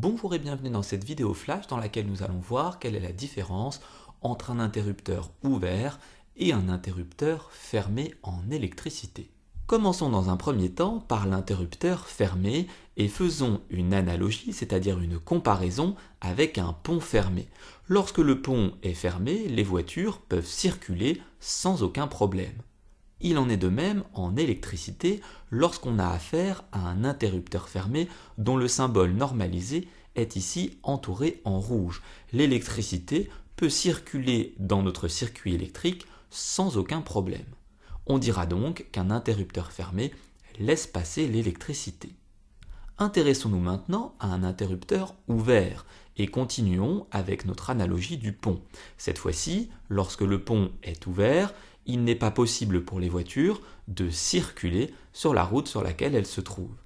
Bonjour et bienvenue dans cette vidéo flash dans laquelle nous allons voir quelle est la différence entre un interrupteur ouvert et un interrupteur fermé en électricité. Commençons dans un premier temps par l'interrupteur fermé et faisons une analogie, c'est-à-dire une comparaison avec un pont fermé. Lorsque le pont est fermé, les voitures peuvent circuler sans aucun problème. Il en est de même en électricité lorsqu'on a affaire à un interrupteur fermé dont le symbole normalisé est ici entouré en rouge. L'électricité peut circuler dans notre circuit électrique sans aucun problème. On dira donc qu'un interrupteur fermé laisse passer l'électricité. Intéressons-nous maintenant à un interrupteur ouvert et continuons avec notre analogie du pont. Cette fois-ci, lorsque le pont est ouvert, il n'est pas possible pour les voitures de circuler sur la route sur laquelle elles se trouvent.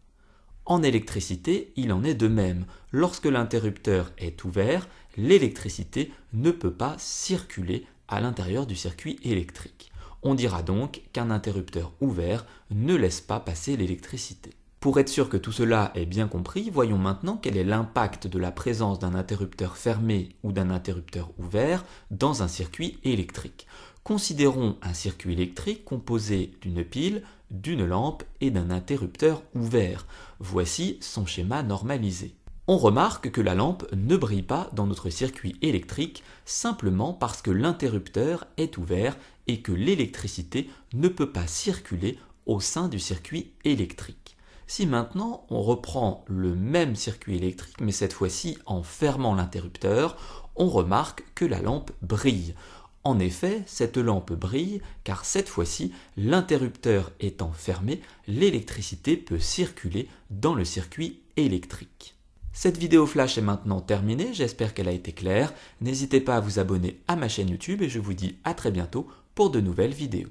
En électricité, il en est de même. Lorsque l'interrupteur est ouvert, l'électricité ne peut pas circuler à l'intérieur du circuit électrique. On dira donc qu'un interrupteur ouvert ne laisse pas passer l'électricité. Pour être sûr que tout cela est bien compris, voyons maintenant quel est l'impact de la présence d'un interrupteur fermé ou d'un interrupteur ouvert dans un circuit électrique. Considérons un circuit électrique composé d'une pile, d'une lampe et d'un interrupteur ouvert. Voici son schéma normalisé. On remarque que la lampe ne brille pas dans notre circuit électrique simplement parce que l'interrupteur est ouvert et que l'électricité ne peut pas circuler au sein du circuit électrique. Si maintenant on reprend le même circuit électrique mais cette fois-ci en fermant l'interrupteur, on remarque que la lampe brille. En effet, cette lampe brille car cette fois-ci, l'interrupteur étant fermé, l'électricité peut circuler dans le circuit électrique. Cette vidéo flash est maintenant terminée, j'espère qu'elle a été claire. N'hésitez pas à vous abonner à ma chaîne YouTube et je vous dis à très bientôt pour de nouvelles vidéos.